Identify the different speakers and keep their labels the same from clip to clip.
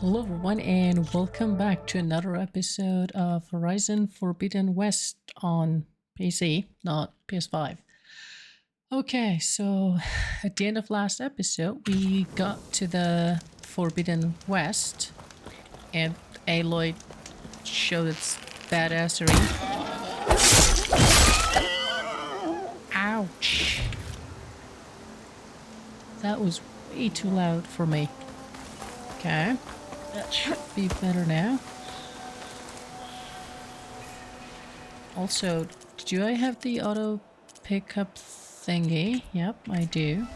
Speaker 1: Hello everyone and welcome back to another episode of Horizon Forbidden West on PC, not PS5. Okay, so at the end of last episode we got to the Forbidden West and Aloy showed its badassery. Ouch! That was way too loud for me. Okay. That should be better now. Also, do I have the auto pickup thingy? Yep, I do.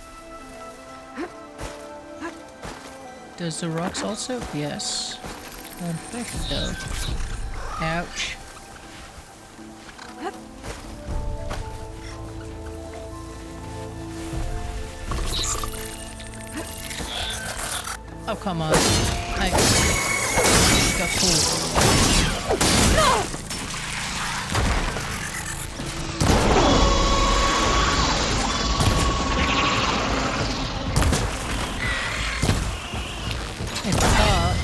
Speaker 1: Does the rocks also? Yes. Perfecto. Ouch. Oh, come on. I got fooled. No! I thought...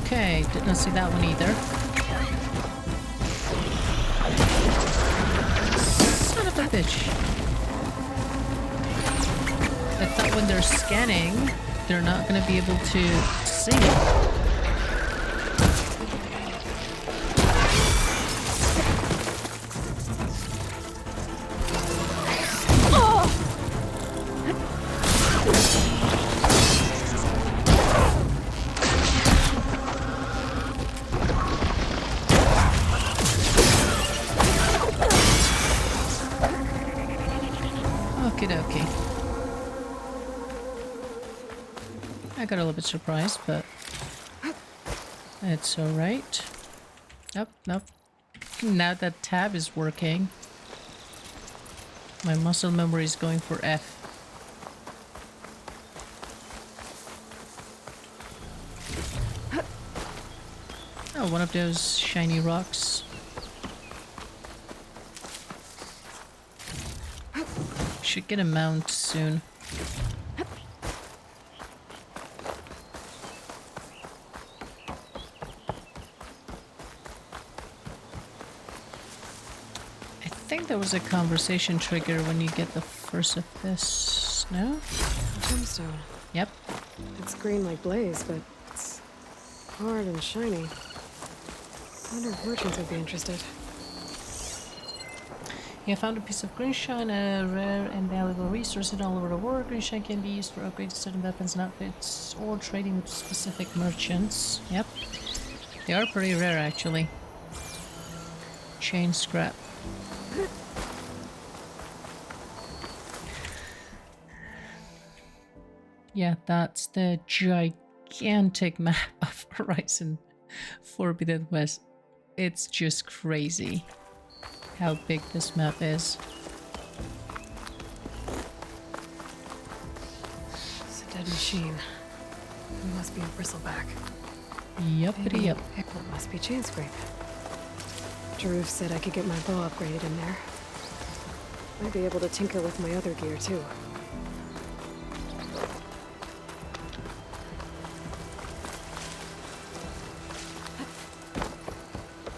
Speaker 1: Okay, did not see that one either. A bitch. I thought when they're scanning, they're not going to be able to see it. Okay. I got a little bit surprised, but it's alright. Nope. Now that tab is working, my muscle memory is going for F. Oh, one of those shiny rocks. Should get a mount soon. I think there was a conversation trigger when you get the first of this. No?
Speaker 2: Gemstone.
Speaker 1: Yep.
Speaker 2: It's green like blaze, but it's hard and shiny. I wonder if merchants would be interested.
Speaker 1: You have found a piece of greenshine, a rare and valuable resource in all over the world. Greenshine can be used for upgrading certain weapons and outfits or trading with specific merchants. Yep. They are pretty rare, actually. Chain scrap. Yeah, that's the gigantic map of Horizon Forbidden West. It's just crazy how big this map is.
Speaker 2: It's a dead machine. It must be a bristleback.
Speaker 1: Yuppity yup.
Speaker 2: It must be chain scrape. Jaruf said I could get my bow upgraded in there. Might be able to tinker with my other gear too.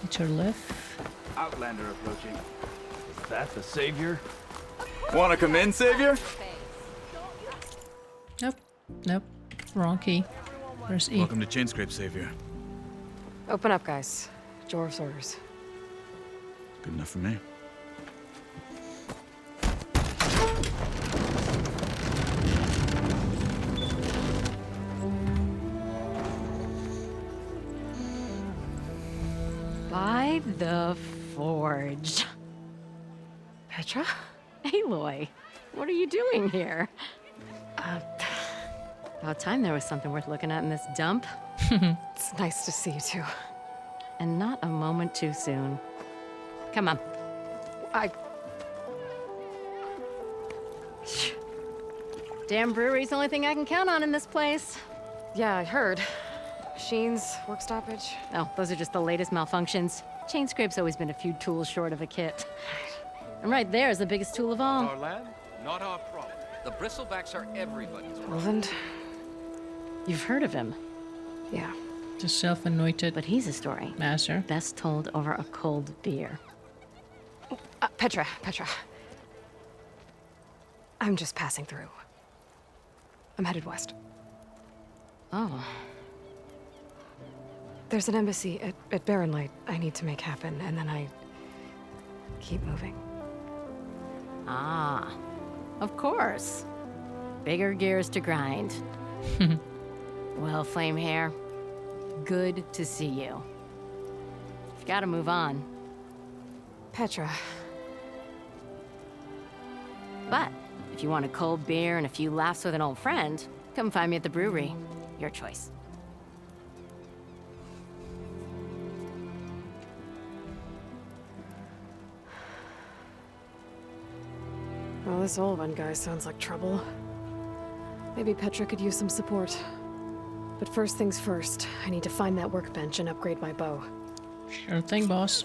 Speaker 1: It's your left.
Speaker 3: Outlander approaching. Is that the Savior?
Speaker 4: Wanna come in, Savior?
Speaker 1: Nope. Wrong key. Where's E?
Speaker 4: Welcome to Chainscrape, Savior.
Speaker 2: Open up, guys. Jaruf's orders.
Speaker 4: Good enough for me.
Speaker 5: By the forge.
Speaker 2: Petra?
Speaker 5: Aloy, what are you doing here? About time there was something worth looking at in this dump.
Speaker 2: It's nice to see you too.
Speaker 5: And not a moment too soon. Come on. Damn brewery's the only thing I can count on in this place.
Speaker 2: Yeah, I heard. Machines, work stoppage.
Speaker 5: Oh, those are just the latest malfunctions. Chain scrape's always been a few tools short of a kit. And right there is the biggest tool of all.
Speaker 6: Our land, not our problem. The bristlebacks are everybody's problem.
Speaker 2: Roland?
Speaker 5: You've heard of him,
Speaker 2: Yeah.
Speaker 1: The self-anointed
Speaker 5: but he's a story
Speaker 1: master.
Speaker 5: best told over a cold beer.
Speaker 2: Petra. I'm just passing through. I'm headed west.
Speaker 5: Oh,
Speaker 2: There's an embassy at Barren Light I need to make happen, and then I keep moving.
Speaker 5: ah, of course. Bigger gears to grind. Well, Flame Hair, good to see you. You've got to move on.
Speaker 2: Petra,
Speaker 5: But if you want a cold beer and a few laughs with an old friend, come find me at the brewery. Your choice.
Speaker 2: well, this Olvan guy sounds like trouble. Maybe Petra could use some support. But first things first, I need to find that workbench and upgrade my bow.
Speaker 1: Sure thing, boss.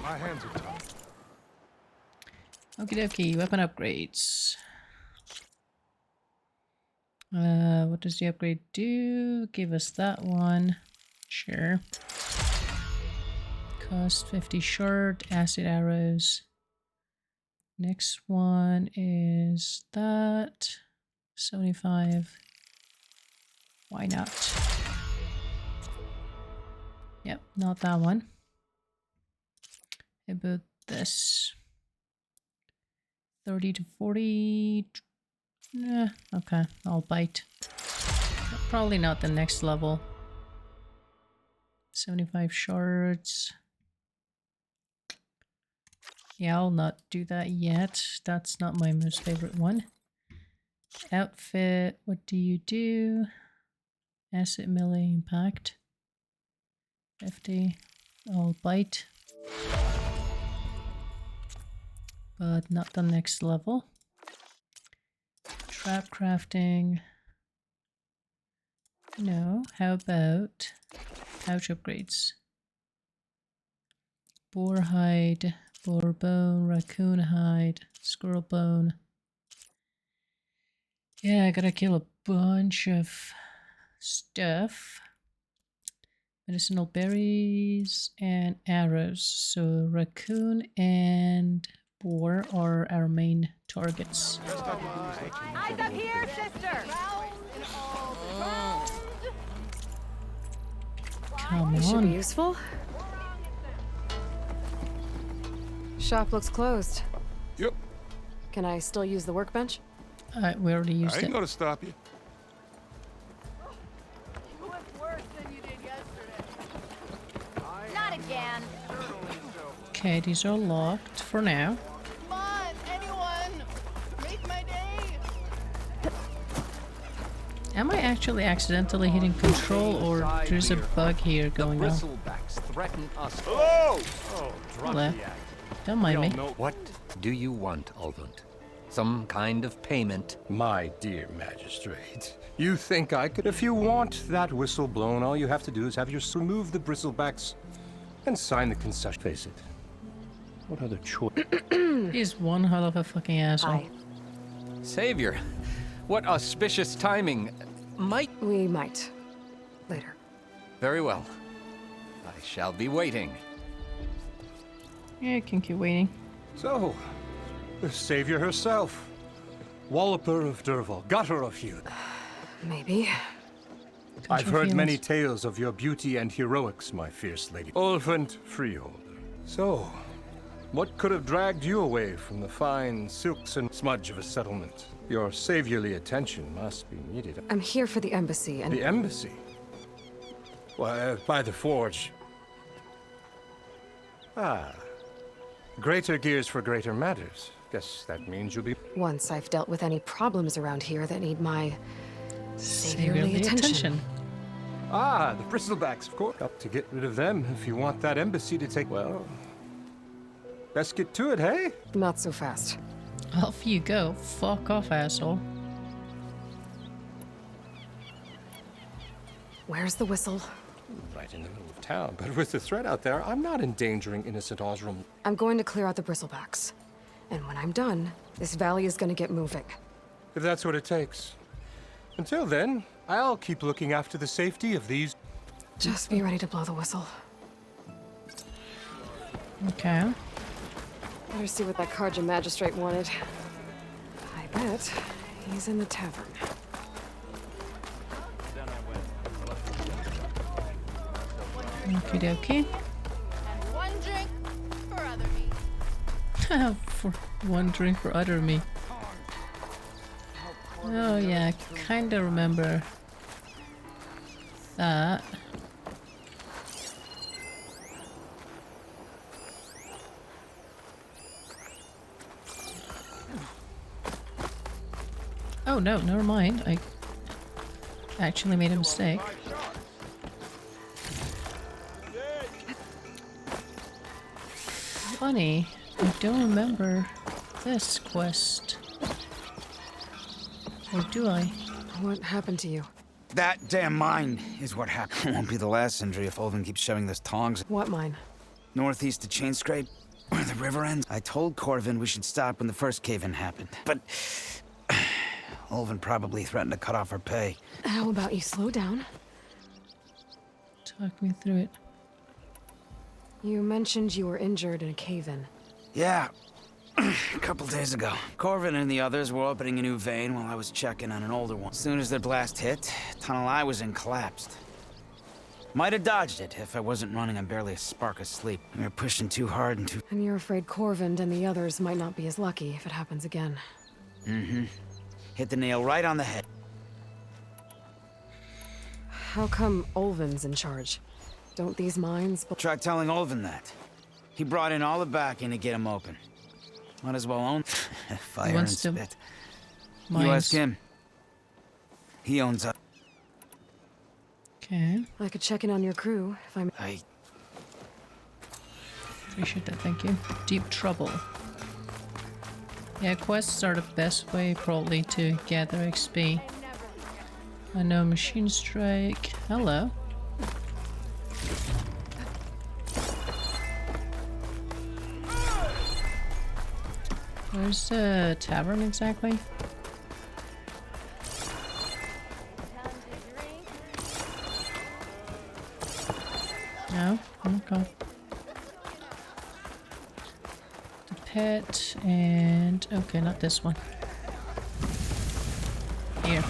Speaker 6: My hands are tied.
Speaker 1: Okie dokie, weapon upgrades. What does the upgrade do? Give us that one. Sure. Cost 50 short, acid arrows. Next one is that. 75. Why not? Yep, not that one. How about this? 30 to 40. Okay, I'll bite. Probably not the next level. 75 shards. Yeah, I'll not do that yet. That's not my most favorite one. Outfit, what do you do? Acid melee impact. 50. I'll bite. But not the next level. Trap crafting. No, how about pouch upgrades? Boar hide, boar bone, raccoon hide, squirrel bone. Yeah, I gotta kill a bunch of stuff. Medicinal berries and arrows. So raccoon and boar are our main targets.
Speaker 5: Eyes up here, sister!
Speaker 1: Come
Speaker 2: This should be
Speaker 1: on.
Speaker 2: useful. Shop looks closed.
Speaker 6: Yep.
Speaker 2: Can I still use the workbench?
Speaker 1: We already
Speaker 6: I
Speaker 1: used
Speaker 6: ain't
Speaker 1: it.
Speaker 6: gonna stop you.
Speaker 7: You look worse than you did yesterday.
Speaker 5: Not again.
Speaker 1: Okay, these are locked for now.
Speaker 7: Come on, anyone! Make my day!
Speaker 1: Am I actually accidentally hitting control, or there's a bug here going on?
Speaker 6: Bristlebacks threaten us.
Speaker 3: Hello! Oh, drop
Speaker 1: Hello.
Speaker 3: the act.
Speaker 1: Don't mind me.
Speaker 8: What do you want, Ulvund? Some kind of payment?
Speaker 9: My dear magistrate, you think I could? If you want that whistle blown, all you have to do is have your remove the bristlebacks and sign the concession. Face it. What other choice?
Speaker 1: He's one hell of a fucking asshole.
Speaker 2: Hi.
Speaker 8: Savior, what auspicious timing.
Speaker 2: We might. Later.
Speaker 8: Very well. I shall be waiting.
Speaker 1: Yeah, I can keep waiting.
Speaker 9: So, the savior herself. Walloper of Derval, gutter of you.
Speaker 2: Maybe.
Speaker 9: I've heard
Speaker 1: feelings.
Speaker 9: many tales of your beauty and heroics, my fierce lady. Ulvund Freeholder. So, what could have dragged you away from the fine silks and smudge of a settlement? Your saviorly attention must be needed.
Speaker 2: I'm here for the embassy and...
Speaker 9: The embassy? Why, by the forge. Ah. Greater gears for greater matters. Guess that means you'll be...
Speaker 2: Once I've dealt with any problems around here that need my
Speaker 1: Saviorly
Speaker 2: saviorly attention.
Speaker 9: Ah, the bristlebacks, of course. Got to get rid of them if you want that embassy to take... Well... Best get to it, hey?
Speaker 2: Not so fast.
Speaker 1: Off you go. Fuck off, asshole.
Speaker 2: Where's the whistle?
Speaker 9: Right in the middle of town, but with the threat out there, I'm not endangering innocent Osram.
Speaker 2: I'm going to clear out the bristlebacks. And when I'm done, this valley is gonna get moving.
Speaker 9: If that's what it takes. Until then, I'll keep looking after the safety of these.
Speaker 2: Just be ready to blow the whistle.
Speaker 1: Okay.
Speaker 2: Better see what that Karja magistrate wanted. I bet he's in the tavern.
Speaker 1: Okie dokie.
Speaker 7: And one drink for other me.
Speaker 1: For one drink for other me. Oh yeah, kinda remember that. Oh no, never mind. I actually made a mistake. Funny, I don't remember this quest. Or do I?
Speaker 2: What happened to you?
Speaker 10: That damn mine is what happened. It won't be the last injury if Olvin keeps showing those tongs.
Speaker 2: What mine?
Speaker 10: Northeast of Chain Scrape, where the river ends. I told Corvin we should stop when the first cave-in happened, but Olvin probably threatened to cut off our pay.
Speaker 2: How about you slow down?
Speaker 1: Talk me through it.
Speaker 2: You mentioned you were injured in a cave-in.
Speaker 10: Yeah, a couple days ago. Corvin and the others were opening a new vein while I was checking on an older one. As soon as their blast hit, tunnel I was in collapsed. Might have dodged it if I wasn't running on barely a spark of sleep. We were pushing too hard and too...
Speaker 2: And you're afraid Corvin and the others might not be as lucky if it happens again.
Speaker 10: Mm-hmm. Hit the nail right on the head.
Speaker 2: How come Olvin's in charge? Don't these mines...
Speaker 10: Try telling Olvin that. He brought in all the backing to get him open. Might as well own fire and
Speaker 1: Wants to
Speaker 10: spit.
Speaker 1: mines.
Speaker 10: You ask him. He owns up.
Speaker 1: Okay,
Speaker 2: I could check in on your crew if I'm...
Speaker 10: I...
Speaker 1: appreciate that, thank you. Deep trouble. Yeah, quests are the best way probably to gather XP. I know Machine Strike. Hello. Where's the tavern exactly? No? Okay. The pit and... okay, not this one. Here.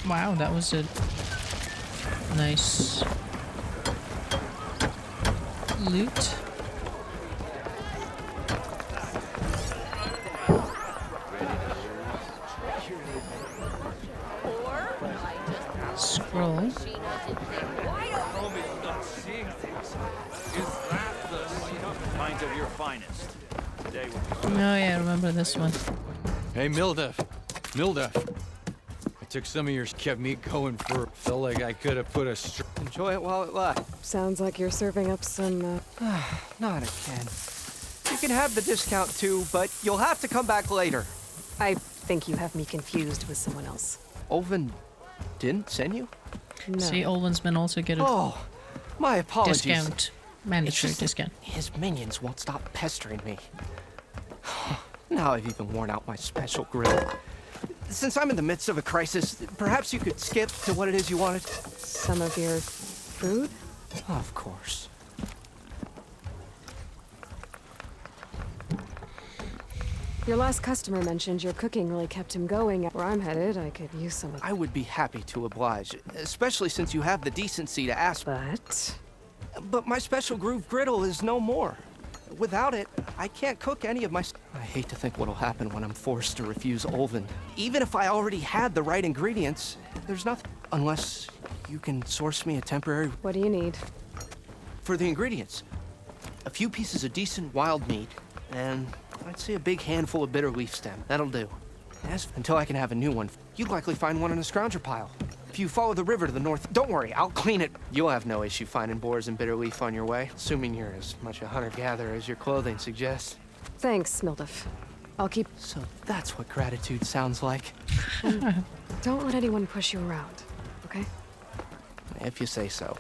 Speaker 1: Wow, that was a nice loot. Scroll.
Speaker 3: Mind of your finest. Today will be...
Speaker 1: Oh yeah, I remember this one.
Speaker 11: Hey, Mildef. I took some of yours, kept me going for... Felt like I could have put a...
Speaker 7: Enjoy it while it lasts.
Speaker 2: Sounds like you're serving up some,
Speaker 7: Not again. You can have the discount too, but you'll have to come back later.
Speaker 2: I think you have me confused with someone else.
Speaker 7: Olvin didn't send you?
Speaker 2: No.
Speaker 1: See, Olvin's men also get a
Speaker 7: Oh, my apologies.
Speaker 1: discount. Mandatory
Speaker 7: It's just that
Speaker 1: discount.
Speaker 7: His minions won't stop pestering me. Now I've even worn out my special grill. Since I'm in the midst of a crisis, perhaps you could skip to what it is you wanted?
Speaker 2: Some of your food?
Speaker 7: Of course.
Speaker 2: Your last customer mentioned your cooking really kept him going. Where I'm headed, I could use some of...
Speaker 7: I would be happy to oblige, especially since you have the decency to ask.
Speaker 2: But
Speaker 7: my special groove griddle is no more. Without it, I can't cook any of my... I hate to think what'll happen when I'm forced to refuse Olvin. Even if I already had the right ingredients, there's nothing... Unless you can source me a temporary...
Speaker 2: What do you need?
Speaker 7: For the ingredients. A few pieces of decent wild meat, and I'd say a big handful of bitter leaf stem. That'll do. Until I can have a new one. You'd likely find one in a scrounger pile. If you follow the river to the north, don't worry, I'll clean it. You'll have no issue finding boars and bitter leaf on your way, assuming you're as much a hunter-gatherer as your clothing suggests.
Speaker 2: Thanks, Mildef. I'll keep...
Speaker 7: So that's what gratitude sounds like.
Speaker 2: Don't let anyone push you around, okay?
Speaker 7: If you say so.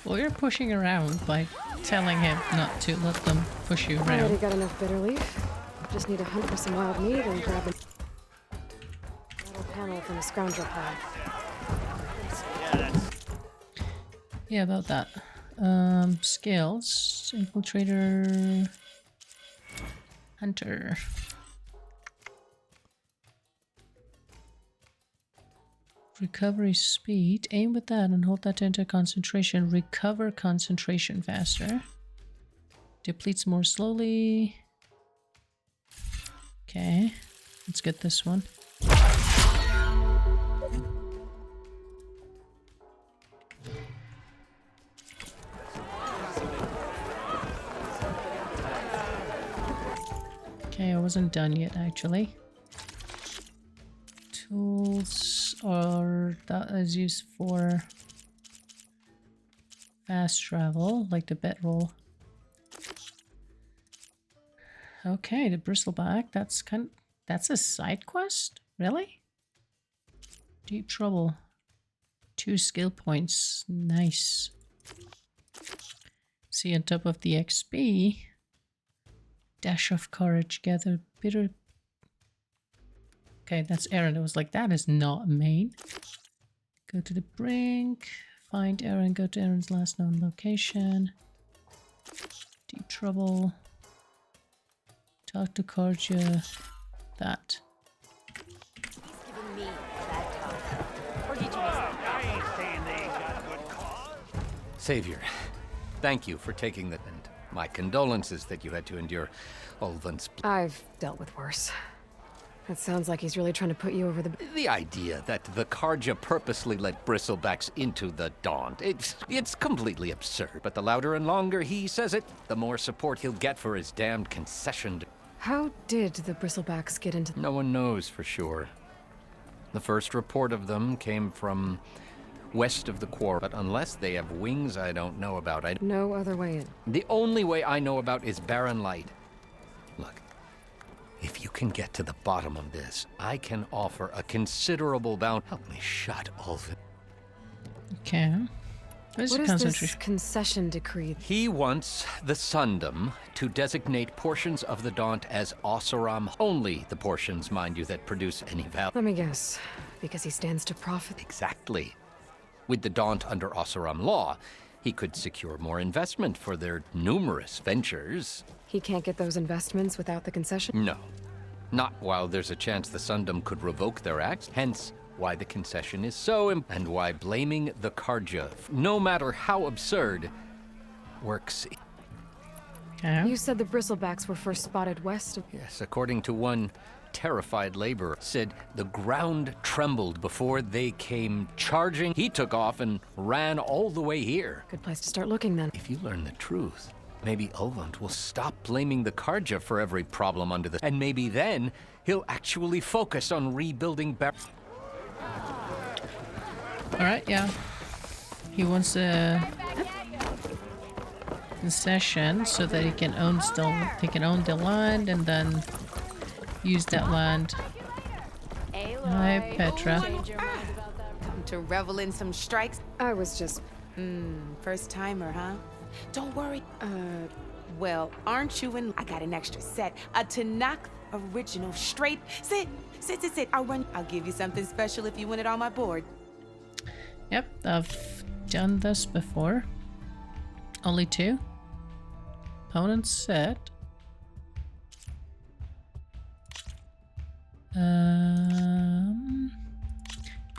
Speaker 1: Well, you're pushing around by telling him not to let them push you
Speaker 2: I already
Speaker 1: around.
Speaker 2: got enough bitter leaf. Just need to hunt for some wild meat and grab a metal panel from a scoundrel pile.
Speaker 1: Yeah, about that. Skills. Infiltrator. Hunter. Recovery speed. Aim with that and hold that to enter concentration. Recover concentration faster. Depletes more slowly. Okay. Let's get this one. Okay, I wasn't done yet actually. Tools are that is used for fast travel, like the bedroll. Okay, the bristleback. That's a side quest, really? Deep trouble. 2 skill points. Nice. See, on top of the XP, dash of courage. Gather bitter. Okay, that's Aaron. It was like, that is not main. Go to the brink. Find Aaron. Go to Aaron's last known location. Deep trouble. Talk to Korja. That.
Speaker 8: Savior, thank you for taking the... And my condolences that you had to endure Ulvan's...
Speaker 2: I've dealt with worse. It sounds like he's really trying to put you over the...
Speaker 8: The idea that the Karja purposely let bristlebacks into the Daunt, it's completely absurd. But the louder and longer he says it, the more support he'll get for his damned concession.
Speaker 2: How did the bristlebacks get into...
Speaker 8: No one knows for sure. The first report of them came from west of the quarry, but unless they have wings I don't know about,
Speaker 2: No other way in.
Speaker 8: The only way I know about is barren light. Look, if you can get to the bottom of this, I can offer a considerable bounty. Help me shut Ulvan.
Speaker 1: Okay.
Speaker 2: What is this concession decree?
Speaker 8: He wants the Sundom to designate portions of the Daunt as Oseram. Only the portions, mind you, that produce any value.
Speaker 2: Let me guess. Because he stands to profit?
Speaker 8: Exactly. With the Daunt under Oseram law, he could secure more investment for their numerous ventures.
Speaker 2: He can't get those investments without the concession?
Speaker 8: No. Not while there's a chance the Sundom could revoke their acts. Hence, why the concession is so and why blaming the Karja, no matter how absurd, works.
Speaker 2: You said the bristlebacks were first spotted west of...
Speaker 8: Yes, according to one terrified laborer, said the ground trembled before they came charging. He took off and ran all the way here.
Speaker 2: Good place to start looking then.
Speaker 8: If you learn the truth, maybe Ulvund will stop blaming the Karja for every problem under the... And maybe then he'll actually focus on rebuilding
Speaker 1: Alright, yeah. He wants a concession so that he can own the land and then use that land. Hi, Petra.
Speaker 12: Come to revel in some strikes.
Speaker 2: I was just...
Speaker 12: First timer, huh? Don't worry. Well, aren't you in... I got an extra set. A Tanakh original straight. Sit. I'll give you something special if you win it on my board.
Speaker 1: Yep, I've done this before. Only 2. Opponent set.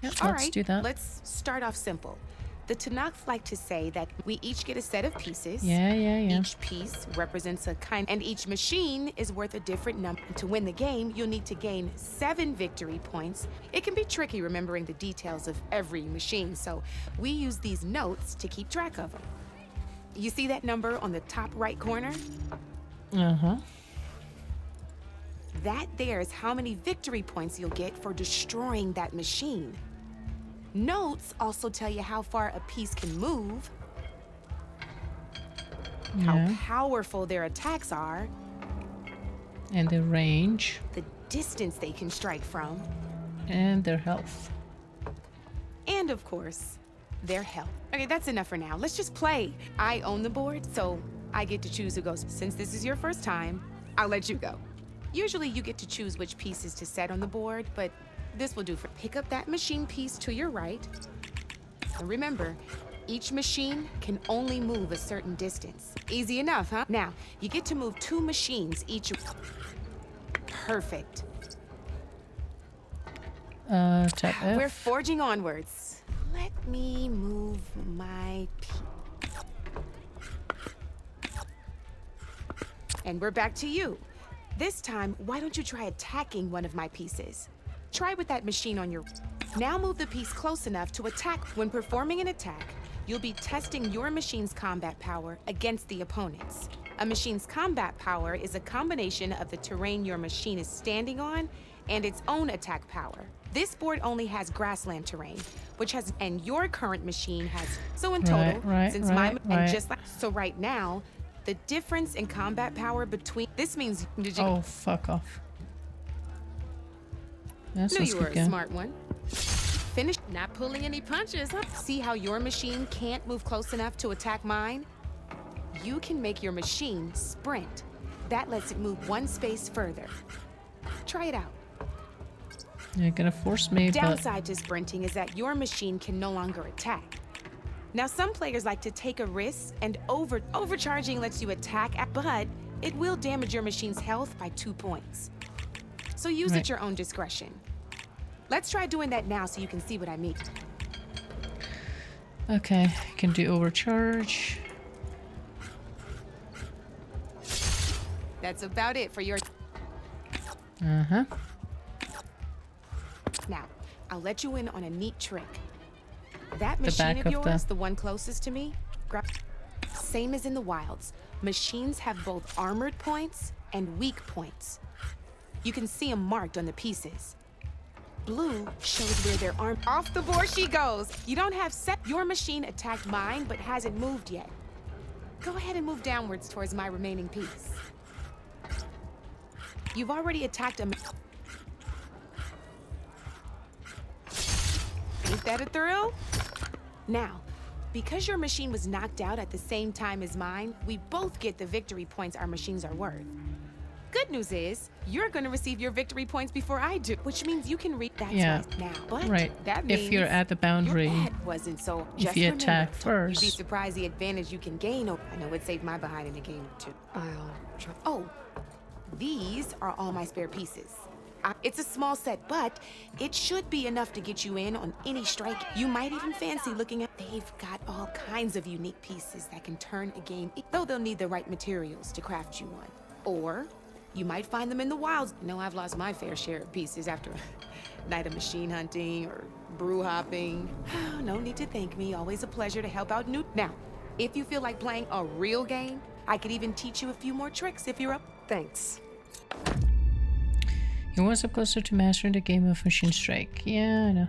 Speaker 1: Yep, let's do that.
Speaker 12: Let's start off simple. The Tanakhs like to say that we each get a set of pieces.
Speaker 1: Yeah.
Speaker 12: Each piece represents a kind, and each machine is worth a different number. To win the game, you'll need to gain 7 victory points. It can be tricky remembering the details of every machine, so we use these notes to keep track of them. You see that number on the top right corner?
Speaker 1: Uh-huh.
Speaker 12: That there is how many victory points you'll get for destroying that machine. Notes also tell you how far a piece can move, how powerful their attacks are,
Speaker 1: And their range.
Speaker 12: the distance they can strike from,
Speaker 1: And their health.
Speaker 12: and of course, their health. Okay, that's enough for now. Let's just play. I own the board, so I get to choose who goes. Since this is your first time, I'll let you go. Usually you get to choose which pieces to set on the board, but this will do for pick up that machine piece to your right. And remember, each machine can only move a certain distance. Easy enough, huh? Now, you get to move 2 machines each. Perfect.
Speaker 1: Tap F.
Speaker 12: We're forging onwards. Let me move my piece. And we're back to you. This time, why don't you try attacking one of my pieces? Try with that machine on your... Now move the piece close enough to attack. When performing an attack, you'll be testing your machine's combat power against the opponent's. A machine's combat power is a combination of the terrain your machine is standing on and its own attack power. This board only has grassland terrain, which has... And your current machine has... So in total, and just like... So right now, the difference in combat power between... This means... Did you...
Speaker 1: Oh, fuck off. That's
Speaker 12: Knew you were a smart one. Finish not pulling any punches, huh? See how your machine can't move close enough to attack mine? You can make your machine sprint. That lets it move 1 space further. Try it out.
Speaker 1: You're gonna force me,
Speaker 12: Downside to sprinting is that your machine can no longer attack. Now, some players like to take a risk, and overcharging lets you attack, but it will damage your machine's health by 2 points. So use at your own discretion. Let's try doing that now so you can see what I mean.
Speaker 1: Okay, I can do overcharge.
Speaker 12: That's about it for your...
Speaker 1: Uh-huh.
Speaker 12: Now, I'll let you in on a neat trick. That machine of yours, the one closest to me, same as in the wilds. Machines have both armored points and weak points. You can see them marked on the pieces. Blue shows where their arm... Off the board she goes! You don't have set... Your machine attacked mine, but hasn't moved yet. Go ahead and move downwards towards my remaining piece. You've already attacked a... Ain't that a thrill? Now, because your machine was knocked out at the same time as mine, we both get the victory points our machines are worth. Good news is, you're gonna receive your victory points before I do, which means you can read that now. But that means
Speaker 1: if you're at the boundary,
Speaker 12: your head wasn't so.
Speaker 1: If you attack first,
Speaker 12: you'd be surprised the advantage you can gain. I know it saved my behind in a game or two.
Speaker 2: I'll try.
Speaker 12: Oh, these are all my spare pieces. It's a small set, but it should be enough to get you in on any strike. You might even fancy looking at. They've got all kinds of unique pieces that can turn a game, though they'll need the right materials to craft you one. Or you might find them in the wilds. You know, I've lost my fair share of pieces after a night of machine hunting or brew hopping. Oh, no need to thank me. Always a pleasure to help out new. Now, if you feel like playing a real game, I could even teach you a few more tricks if you're up.
Speaker 2: Thanks.
Speaker 1: You're one step closer to mastering the game of Machine Strike. Yeah, I know.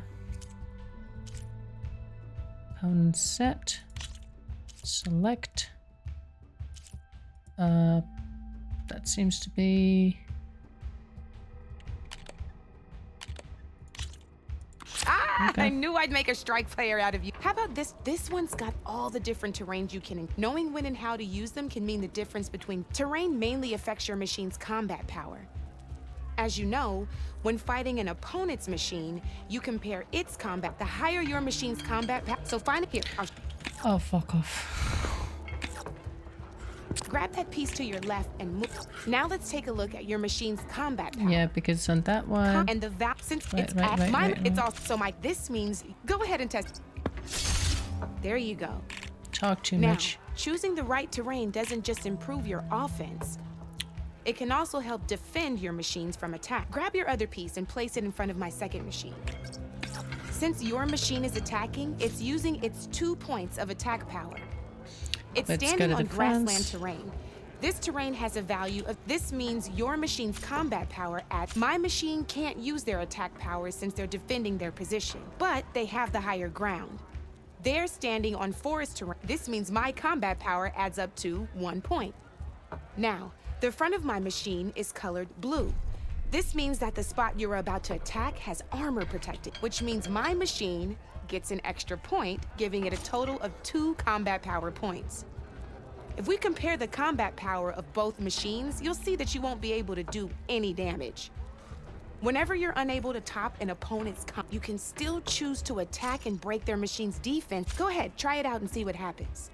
Speaker 1: Opponent set. Select. That seems to be...
Speaker 12: Okay. I knew I'd make a strike player out of you. How about this? This one's got all the different terrains you can... Knowing when and how to use them can mean the difference between... Terrain mainly affects your machine's combat power. As you know, when fighting an opponent's machine, you compare its combat. The higher your machine's combat power... So find it here.
Speaker 1: Oh, fuck off.
Speaker 12: Grab that piece to your left and move. Now let's take a look at your machine's combat power.
Speaker 1: Yeah, because on that one...
Speaker 12: And the since it's at mine, it's also my... This means... Go ahead and test. There you go.
Speaker 1: Talk too
Speaker 12: now,
Speaker 1: much.
Speaker 12: Choosing the right terrain doesn't just improve your offense. It can also help defend your machines from attack. Grab your other piece and place it in front of my second machine. Since your machine is attacking, it's using its 2 points of attack power. It's standing on grassland terrain. This terrain has a value of... This means your machine's combat power at... My machine can't use their attack power since they're defending their position, but they have the higher ground. They're standing on forest terrain. This means my combat power adds up to 1 point. Now, the front of my machine is colored blue. This means that the spot you're about to attack has armor protected, which means my machine gets an extra point, giving it a total of 2 combat power points. If we compare the combat power of both machines, you'll see that you won't be able to do any damage. Whenever you're unable to top an opponent's you can still choose to attack and break their machine's defense. Go ahead, try it out and see what happens.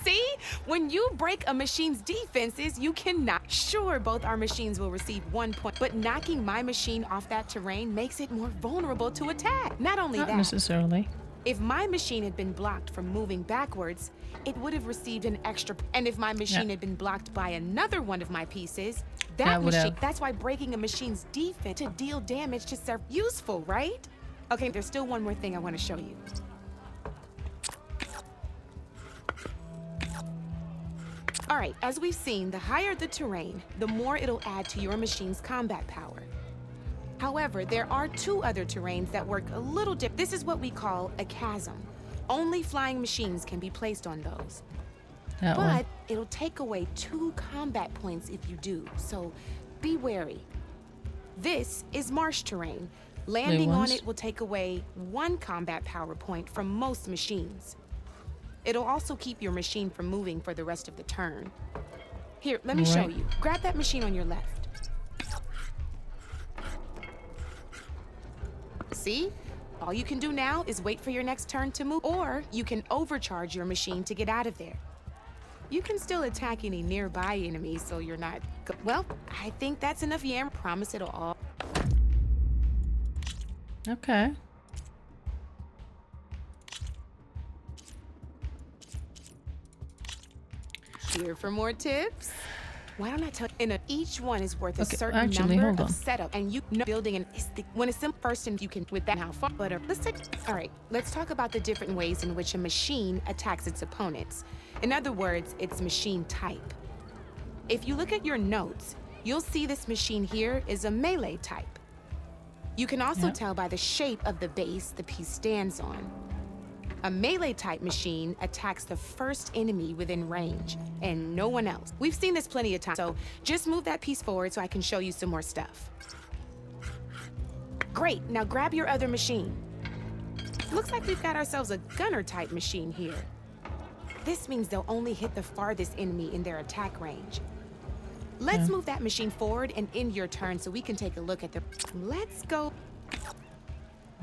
Speaker 12: See? When you break a machine's defenses, you cannot. Sure, both our machines will receive 1 point, but knocking my machine off that terrain makes it more vulnerable to attack. Not only
Speaker 1: Not
Speaker 12: that,
Speaker 1: necessarily.
Speaker 12: if my machine had been blocked from moving backwards, it would have received an extra. And if my machine had been blocked by another one of my pieces, that
Speaker 1: would
Speaker 12: machine.
Speaker 1: have.
Speaker 12: That's why breaking a machine's defense to deal damage to serve useful, right? Okay, there's still one more thing I want to show you. All right, as we've seen, the higher the terrain, the more it'll add to your machine's combat power. However, there are 2 other terrains that work a little different. This is what we call a chasm. Only flying machines can be placed on those.
Speaker 1: That one.
Speaker 12: But it'll take away 2 combat points if you do, so be wary. This is marsh terrain. Landing on it will take away 1 combat power point from most machines. It'll also keep your machine from moving for the rest of the turn. Here, let me show you. Grab that machine on your left. See? All you can do now is wait for your next turn to move, or you can overcharge your machine to get out of there. You can still attack any nearby enemies, so you're not... Well, I think that's enough yam. Promise it'll all...
Speaker 1: Okay.
Speaker 12: Here for more tips? Why don't I tell you? Each one is worth a certain
Speaker 1: actually,
Speaker 12: number
Speaker 1: hold on.
Speaker 12: of setup, and you know building an when it's simple first, and you can with that how far. But let's take. All right, let's talk about the different ways in which a machine attacks its opponents. In other words, its machine type. If you look at your notes, you'll see this machine here is a melee type. You can also tell by the shape of the base the piece stands on. A melee-type machine attacks the first enemy within range, and no one else. We've seen this plenty of times, so just move that piece forward so I can show you some more stuff. Great, now grab your other machine. Looks like we've got ourselves a gunner-type machine here. This means they'll only hit the farthest enemy in their attack range. Let's move that machine forward and end your turn so we can take a look at the... Let's go.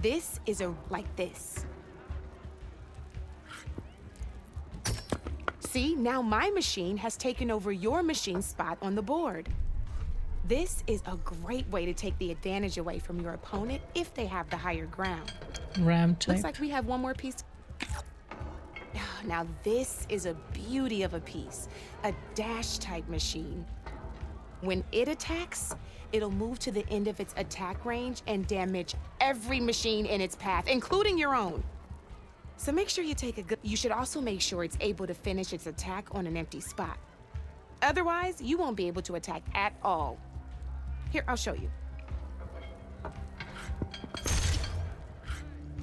Speaker 12: This is like this. See, now my machine has taken over your machine's spot on the board. This is a great way to take the advantage away from your opponent if they have the higher ground.
Speaker 1: Ram type.
Speaker 12: Looks like we have one more piece. Now this is a beauty of a piece, a dash type machine. When it attacks, it'll move to the end of its attack range and damage every machine in its path, including your own. So make sure you take a good... You should also make sure it's able to finish its attack on an empty spot. Otherwise, you won't be able to attack at all. Here, I'll show you.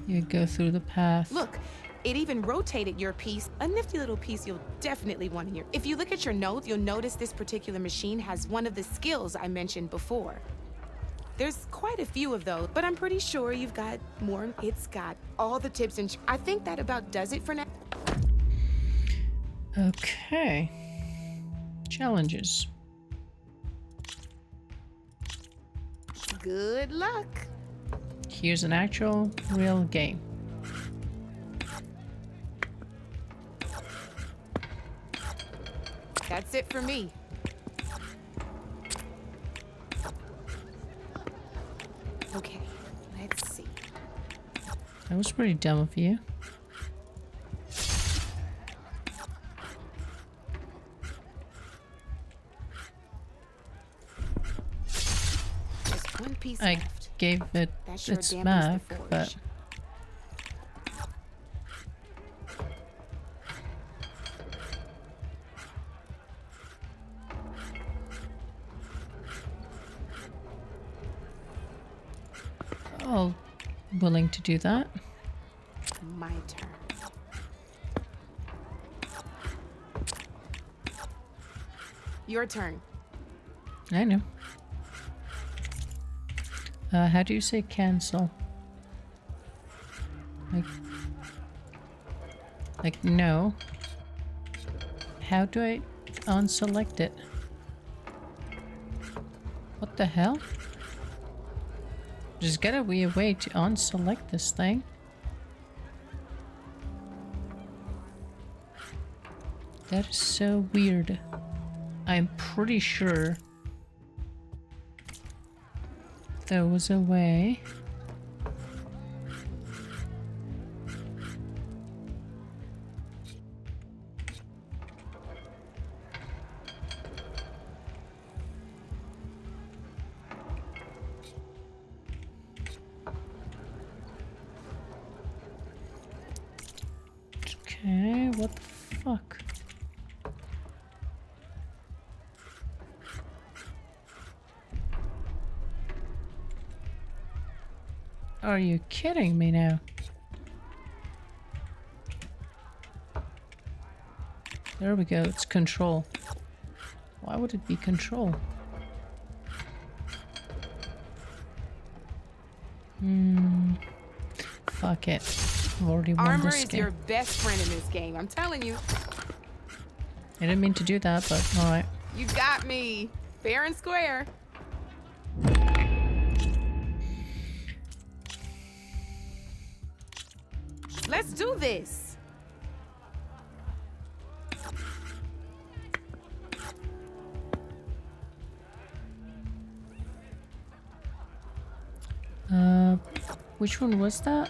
Speaker 1: You go through the path.
Speaker 12: Look, it even rotated your piece. A nifty little piece you'll definitely want in your... If you look at your notes, you'll notice this particular machine has one of the skills I mentioned before. There's quite a few of those, but I'm pretty sure you've got more. It's got all the tips and I think that about does it for now.
Speaker 1: Okay. Challenges.
Speaker 12: Good luck.
Speaker 1: Here's an actual, real game.
Speaker 12: That's it for me. Okay, let's see.
Speaker 1: That was pretty dumb of you.
Speaker 12: Just one piece
Speaker 1: I
Speaker 12: left.
Speaker 1: gave it
Speaker 12: That sure
Speaker 1: its
Speaker 12: dampens the
Speaker 1: smack,
Speaker 12: forge.
Speaker 1: but... Oh, willing to do that.
Speaker 12: My turn. Your turn.
Speaker 1: I know. How do you say cancel? Like no. How do I unselect it? What the hell? There's gotta be a way to unselect this thing. That is so weird. I'm pretty sure there was a way. Okay, what the fuck? Are you kidding me now? There we go, it's control. Why would it be control? Fuck it. I've already won
Speaker 12: Armor
Speaker 1: this
Speaker 12: is
Speaker 1: game.
Speaker 12: your best friend in this game, I'm telling you.
Speaker 1: I didn't mean to do that, but alright.
Speaker 12: You got me. Fair and square. Let's do this.
Speaker 1: Which one was that?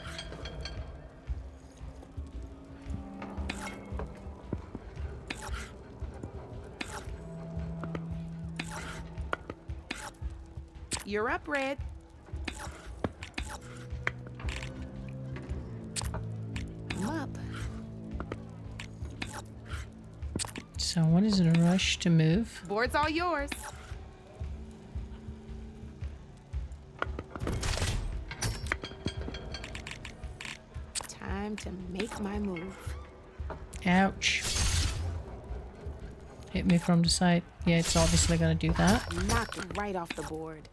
Speaker 12: You're up, Red. I'm up.
Speaker 1: Someone is in a rush to move.
Speaker 12: Board's all yours. Time to make my move.
Speaker 1: Ouch. Hit me from the side. Yeah, it's obviously gonna do that.
Speaker 12: Knocked right off the board.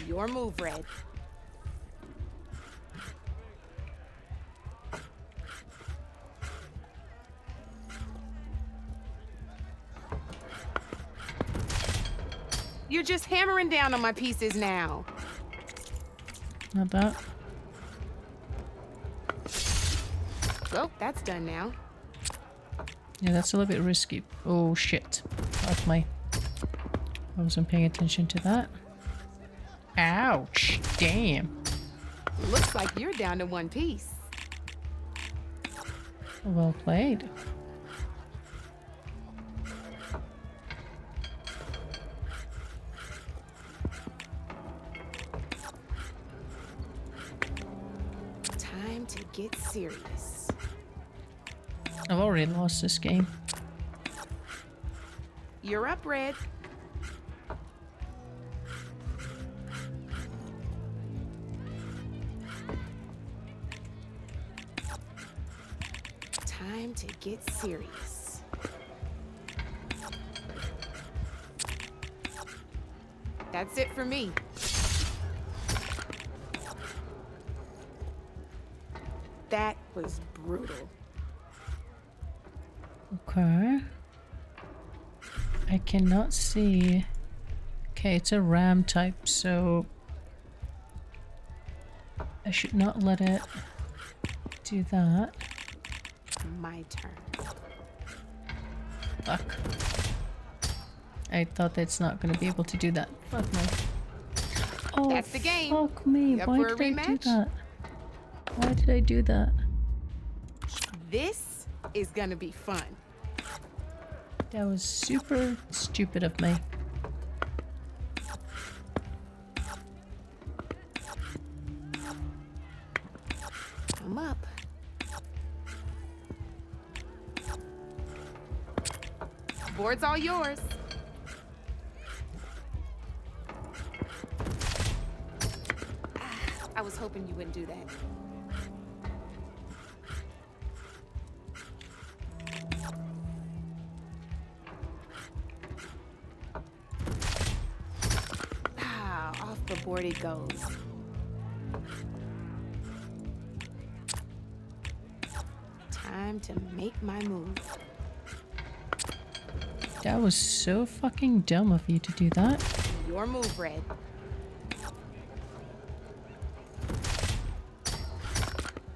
Speaker 12: Your move, Red. You're just hammering down on my pieces now.
Speaker 1: Not that.
Speaker 12: Well, that's done now.
Speaker 1: Yeah, that's a little bit risky. Oh shit. Fuck me. I wasn't paying attention to that. Ouch. Damn.
Speaker 12: Looks like you're down to one piece.
Speaker 1: Well played.
Speaker 12: Time to get serious.
Speaker 1: I've already lost this game.
Speaker 12: You're up, Red. Time to get serious. That's it for me. That was brutal.
Speaker 1: Okay. I cannot see. Okay, it's a RAM type, so I should not let it do that.
Speaker 12: My turn.
Speaker 1: Fuck. I thought that's not gonna be able to do that. Fuck me. Oh,
Speaker 12: That's the game.
Speaker 1: fuck me.
Speaker 12: You up
Speaker 1: Why
Speaker 12: for a
Speaker 1: did I do
Speaker 12: rematch?
Speaker 1: that? Why did I do that?
Speaker 12: This is gonna be fun.
Speaker 1: That was super stupid of me.
Speaker 12: I'm up. Board's all yours. I was hoping you wouldn't do that. the board it goes. Time to make my move.
Speaker 1: That was so fucking dumb of you to do that.
Speaker 12: Your move, Red.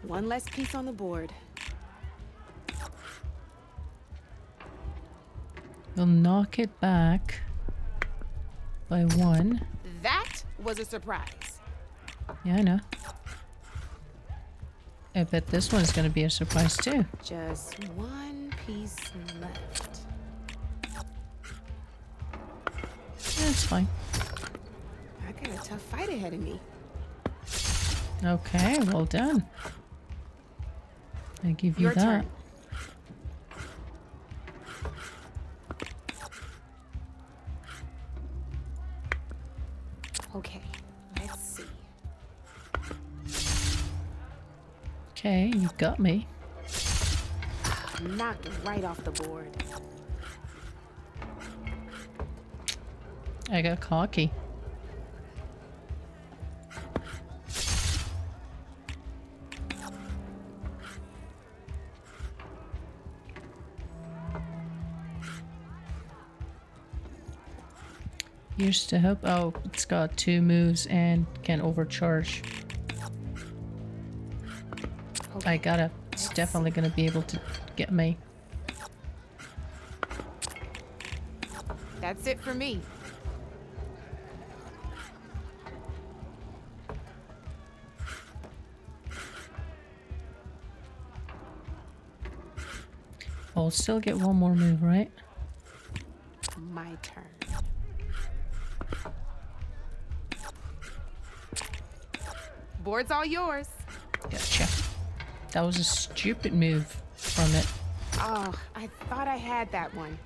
Speaker 12: One less piece on the board.
Speaker 1: We'll knock it back by 1.
Speaker 12: That was a surprise.
Speaker 1: Yeah, I know. I bet this one's gonna be a surprise too.
Speaker 12: Just one piece left.
Speaker 1: That's fine.
Speaker 12: I got a tough fight ahead of me.
Speaker 1: Okay, well done. I give you
Speaker 12: Your
Speaker 1: that.
Speaker 12: turn. Okay, let's see.
Speaker 1: Okay, you got me.
Speaker 12: Knocked right off the board.
Speaker 1: I got cocky. Here's to hope. Oh, it's got 2 moves and can overcharge. I gotta. It's definitely gonna be able to get me.
Speaker 12: That's it for me.
Speaker 1: I'll still get one more move, right?
Speaker 12: My turn. Board's all yours.
Speaker 1: Gotcha. That was a stupid move from it.
Speaker 12: Oh, I thought I had that one.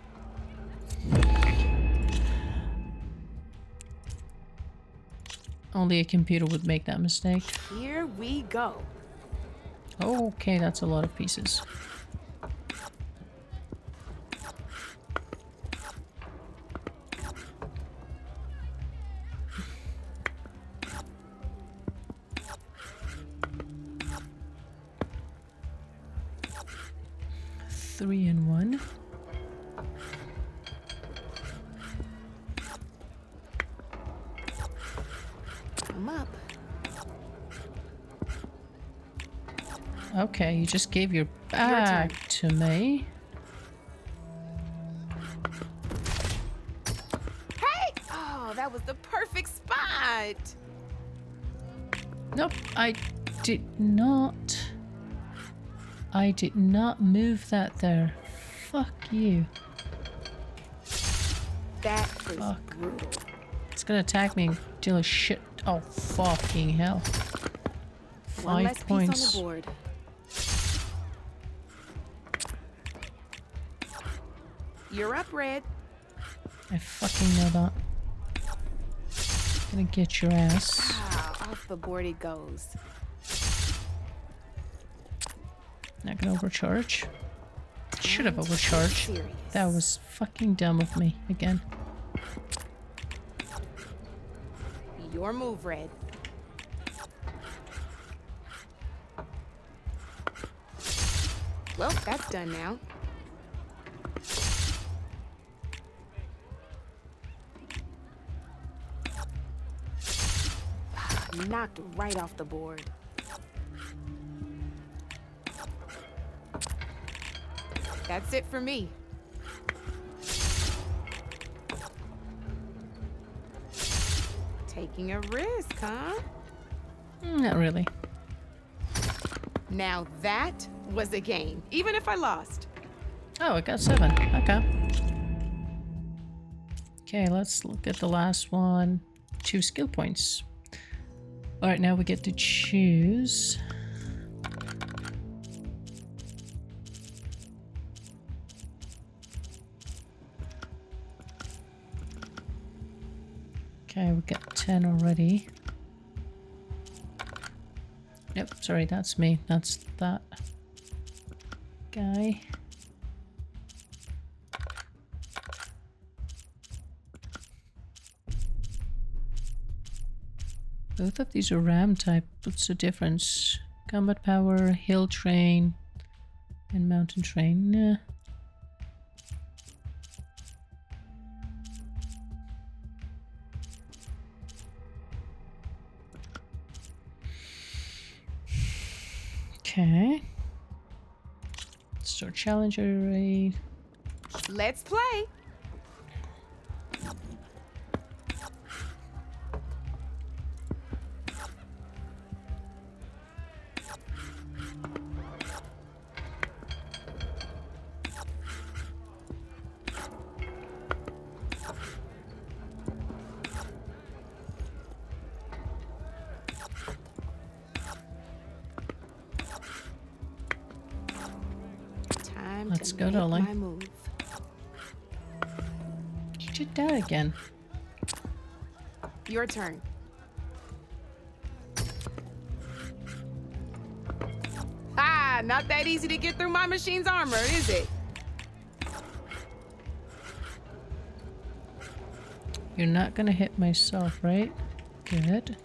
Speaker 1: Only a computer would make that mistake.
Speaker 12: Here we go.
Speaker 1: Okay, that's a lot of pieces. Three and 1.
Speaker 12: I'm up.
Speaker 1: Okay, you just gave your back to me.
Speaker 12: Hey! Oh, that was the perfect spot.
Speaker 1: Nope, I did not. I did not move that there. Fuck you.
Speaker 12: That was
Speaker 1: Fuck.
Speaker 12: brutal.
Speaker 1: It's gonna attack me and deal a shit. Oh, fucking hell.
Speaker 12: One less
Speaker 1: 5 points.
Speaker 12: piece on the board. You're up, Red.
Speaker 1: I fucking know that. Gonna get your ass.
Speaker 12: Ah, off the board it goes.
Speaker 1: Not gonna overcharge. Should have
Speaker 12: Time to get
Speaker 1: overcharged.
Speaker 12: serious.
Speaker 1: That was fucking dumb of me again.
Speaker 12: Your move, Red. Well, that's done now. Knocked right off the board. That's it for me. Taking a risk, huh?
Speaker 1: Not really.
Speaker 12: Now that was a game, even if I lost.
Speaker 1: Oh, I got 7. Okay. Okay, let's look at the last one. 2 skill points. Alright, now we get to choose. Okay, we got 10 already. Yep, sorry, that's me. That's that guy. Both of these are RAM type. What's the difference? Combat power, hill train, and mountain train. Nah. Okay. Start challenger raid.
Speaker 12: Let's play.
Speaker 1: Let's go, darling. You did that again.
Speaker 12: Your turn. Ah, not that easy to get through my machine's armor, is it?
Speaker 1: You're not gonna hit myself, right? Good.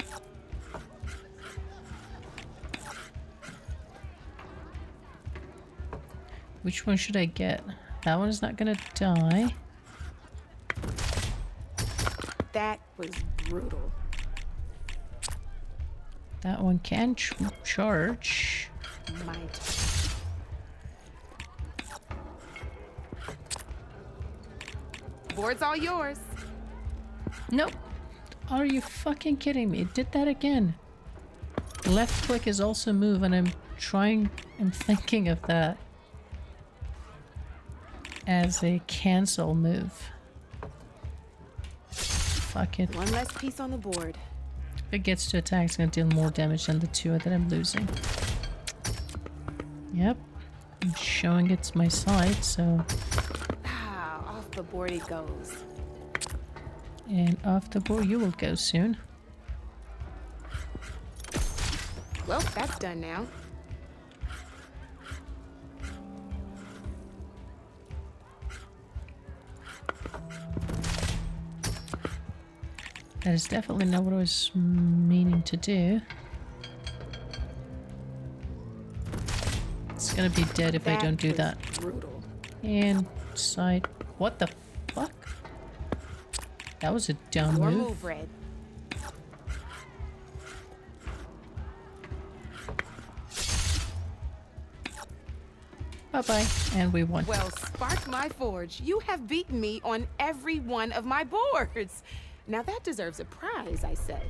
Speaker 1: Which one should I get? That one is not gonna die.
Speaker 12: That was brutal.
Speaker 1: That one can charge.
Speaker 12: My turn. Board's all yours.
Speaker 1: Nope. Are you fucking kidding me? It did that again. Left click is also move, and I'm thinking of that as a cancel move. Fuck it.
Speaker 12: One less piece on the board.
Speaker 1: If it gets to attack, it's gonna deal more damage than the two that I'm losing. Yep. I'm showing it's my side, so...
Speaker 12: Ah, off the board it goes.
Speaker 1: And off the board you will go soon.
Speaker 12: Well, that's done now.
Speaker 1: That is definitely not what I was meaning to do. It's gonna be dead if I don't do that.
Speaker 12: Brutal.
Speaker 1: And side. What the fuck? That was a dumb
Speaker 12: Your
Speaker 1: move.
Speaker 12: move, Red.
Speaker 1: Bye-bye. And we won.
Speaker 12: Well, spark my forge. You have beaten me on every one of my boards. Now that deserves a prize, I say.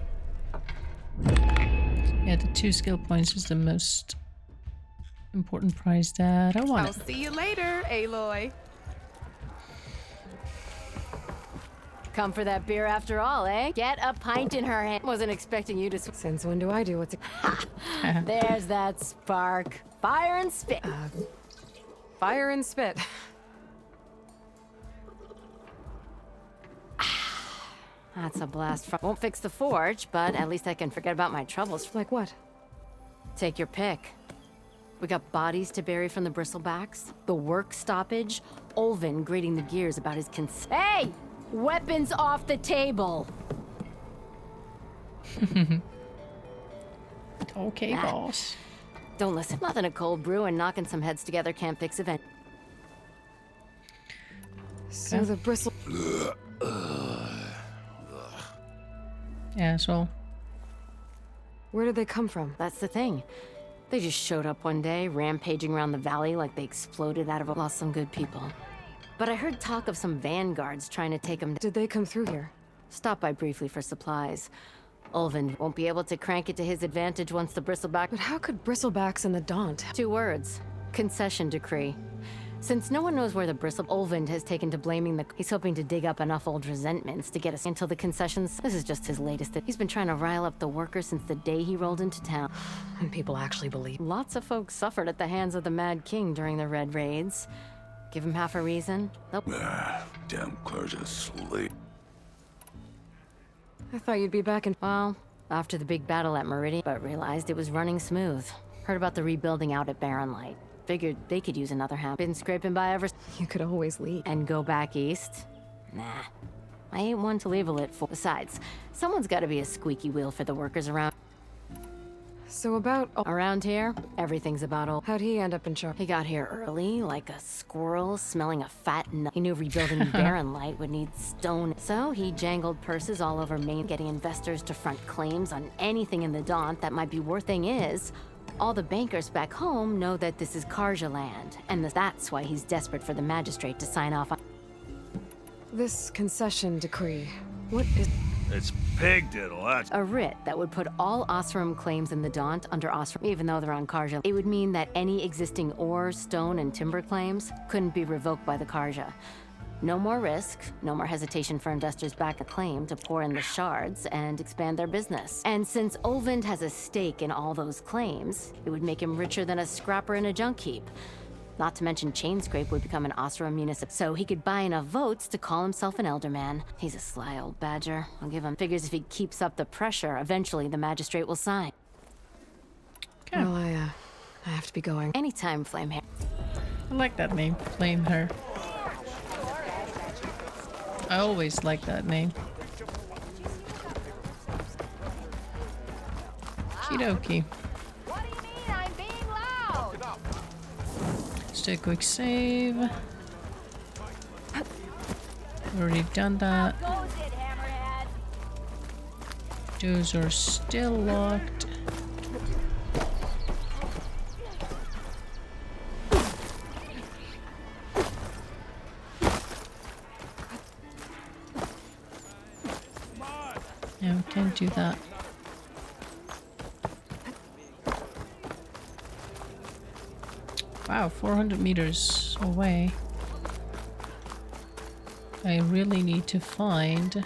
Speaker 1: Yeah, the 2 skill points is the most important prize that I want.
Speaker 12: I'll see you later, Aloy.
Speaker 5: Come for that beer after all, eh? Get a pint in her hand. Wasn't expecting you to...
Speaker 2: Since when do I do what's...
Speaker 5: There's that spark. Fire and spit.
Speaker 2: Fire and spit.
Speaker 5: That's a blast from... Won't fix the forge, but at least I can forget about my troubles.
Speaker 2: Like what?
Speaker 5: Take your pick. We got bodies to bury from the bristlebacks, the work stoppage, Olvin grating the gears about his Hey! Weapons off the table!
Speaker 1: Okay, boss.
Speaker 5: Don't listen. Nothing a cold brew and knocking some heads together can't fix event.
Speaker 2: So the bristle...
Speaker 1: Asshole.
Speaker 2: Where did they come from?
Speaker 5: That's the thing. They just showed up one day, rampaging around the valley like they exploded out of a... Lost some good people. But I heard talk of some vanguards trying to take them...
Speaker 2: Did they come through here?
Speaker 5: Stopped by briefly for supplies. Olvin won't be able to crank it to his advantage once the bristleback...
Speaker 2: But how could bristlebacks and the Daunt...
Speaker 5: 2 words. Concession decree. Since no one knows where the Olvin has taken to blaming the... He's hoping to dig up enough old resentments to get us until the concessions... This is just his latest... He's been trying to rile up the workers since the day he rolled into town.
Speaker 2: And people actually believe...
Speaker 5: Lots of folks suffered at the hands of the Mad King during the Red Raids. Give him half a reason, they'll...
Speaker 4: Damn clergy's asleep.
Speaker 2: I thought you'd be back in...
Speaker 5: Well, after the big battle at Meridian, but realized it was running smooth. Heard about the rebuilding out at Barren Light. Figured they could use another hand. Been scraping by ever...
Speaker 2: You could always leave.
Speaker 5: And go back east? Nah. I ain't one to label it full. Besides, someone's gotta be a squeaky wheel for the workers around.
Speaker 2: So about...
Speaker 5: Around here, everything's about old.
Speaker 2: How'd he end up in charge?
Speaker 5: He got here early, like a squirrel smelling a fat nut. He knew rebuilding Barren Light would need stone. So he jangled purses all over Maine, getting investors to front claims on anything in the Daunt that might be worth. Thing is, all the bankers back home know that this is Karja land, and that's why he's desperate for the magistrate to sign off on
Speaker 2: This concession decree. What is...
Speaker 3: It's pig diddle, that's...
Speaker 5: a writ that would put all Osram claims in the Daunt under Osram, even though they're on Karja. It would mean that any existing ore, stone, and timber claims couldn't be revoked by the Karja. No more risk, no more hesitation for investors back a claim to pour in the shards and expand their business. And since Ulvund has a stake in all those claims, it would make him richer than a scrapper in a junk heap. Not to mention Chainscrape would become an Osram municipality, so he could buy enough votes to call himself an elderman. He's a sly old badger. I'll give him. Figures if he keeps up the pressure, eventually the magistrate will sign.
Speaker 2: Okay. Well, I have to be going.
Speaker 5: Anytime, Flamehair.
Speaker 1: I like that name, Flamehair. I always like that name. Okie dokie. Let's do a quick save. Already done that. Those are still locked. No, we can't do that. Wow, 400 meters away. I really need to find...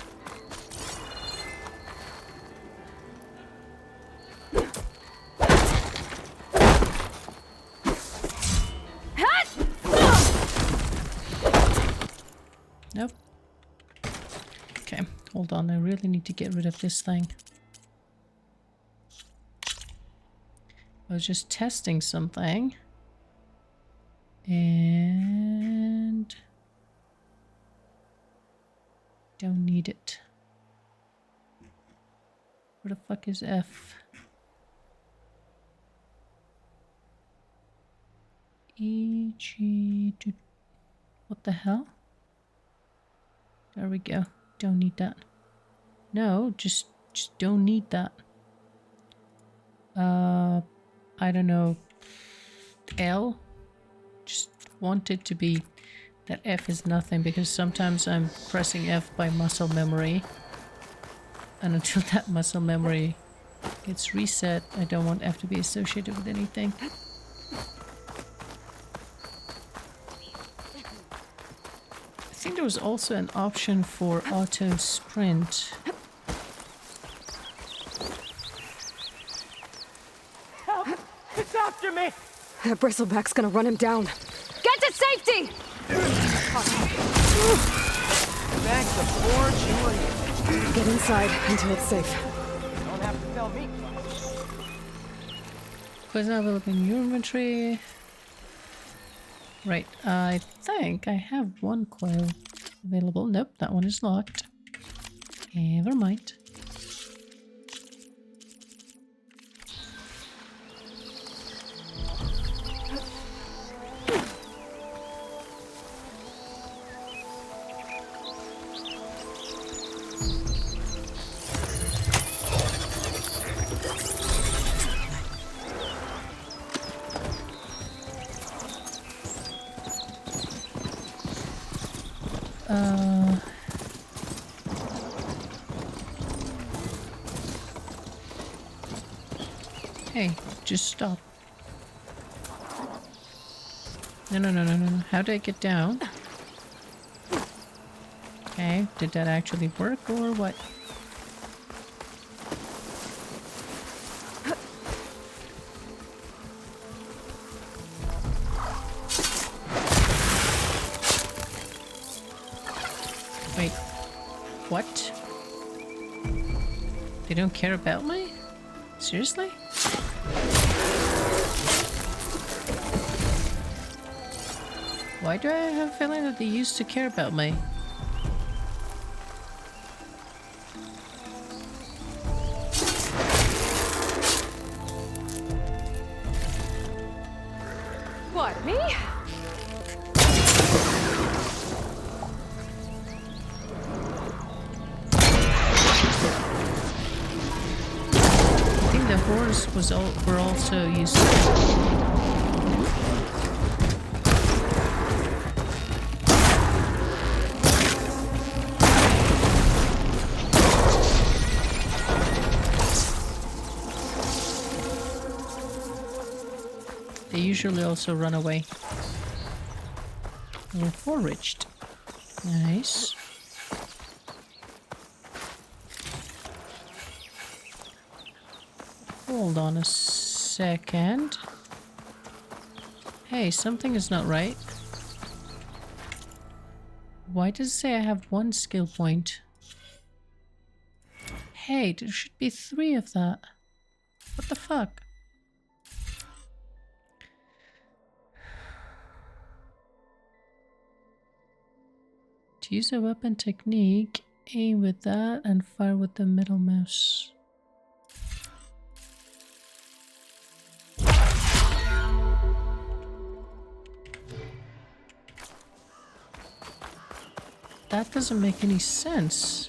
Speaker 1: Nope. Okay, hold on. I really need to get rid of this thing. I was just testing something. And... don't need it. Where the fuck is F? E, G... what the hell? There we go. Don't need that. No, just don't need that. I don't know. L? Just want it to be that F is nothing, because sometimes I'm pressing F by muscle memory. And until that muscle memory gets reset, I don't want F to be associated with anything. I think there was also an option for auto sprint.
Speaker 2: Help! It's after me! That bristleback's gonna run him down. Get to safety!
Speaker 7: Back the forge.
Speaker 2: Get inside until it's safe.
Speaker 7: Don't have to tell me.
Speaker 1: Quiz available in your inventory. Right, I think I have one coil available. Nope, that one is locked. Never mind. Hey, just stop. No. How do I get down? Okay, did that actually work or what? Wait, what? They don't care about me? Seriously? Why do I have a feeling that they used to care about me?
Speaker 2: What, me?
Speaker 1: I think the horse were also used. They usually also run away. They're foraged. Nice. Hold on a second. Hey, something is not right. Why does it say I have 1 skill point? Hey, there should be 3 of that. What the fuck? To use a weapon technique, aim with that and fire with the middle mouse. That doesn't make any sense.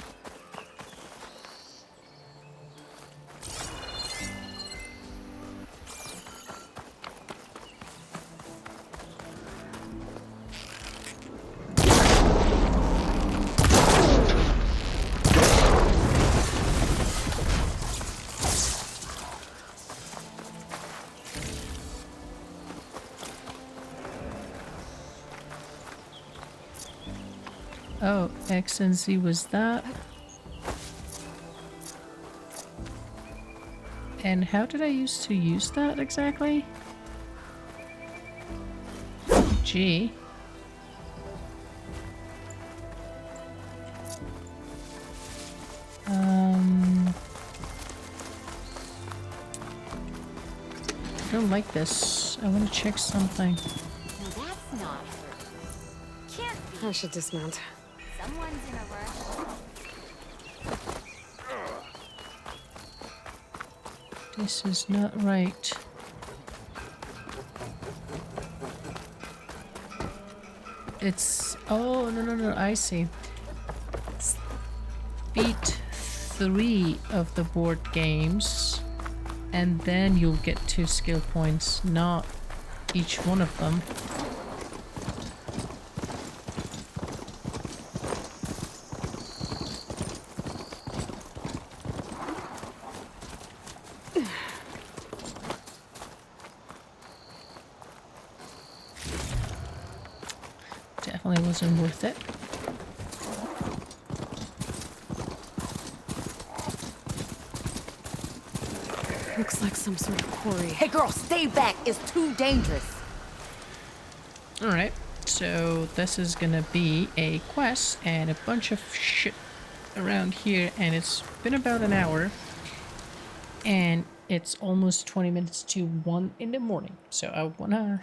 Speaker 1: Oh, X and Z was that. And how did I used to use that exactly? G. I don't like this. I want to check something.
Speaker 5: Now that's not can't be.
Speaker 2: I should dismount.
Speaker 5: Someone's in a rush.
Speaker 1: This is not right. It's... Oh, no, I see. Beat 3 of the board games, and then you'll get 2 skill points, not each one of them. Definitely wasn't worth it.
Speaker 2: Looks like some sort of quarry.
Speaker 5: Hey girl, stay back. It's too dangerous.
Speaker 1: Alright, so this is gonna be a quest and a bunch of shit around here, and it's been about an hour. And it's almost 20 minutes to 1 in the morning. So I wanna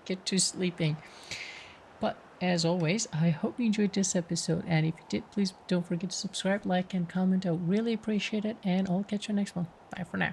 Speaker 1: get to sleeping. But as always, I hope you enjoyed this episode, and if you did, please don't forget to subscribe, like, and comment. I would really appreciate it, and I'll catch you next one. Bye for now.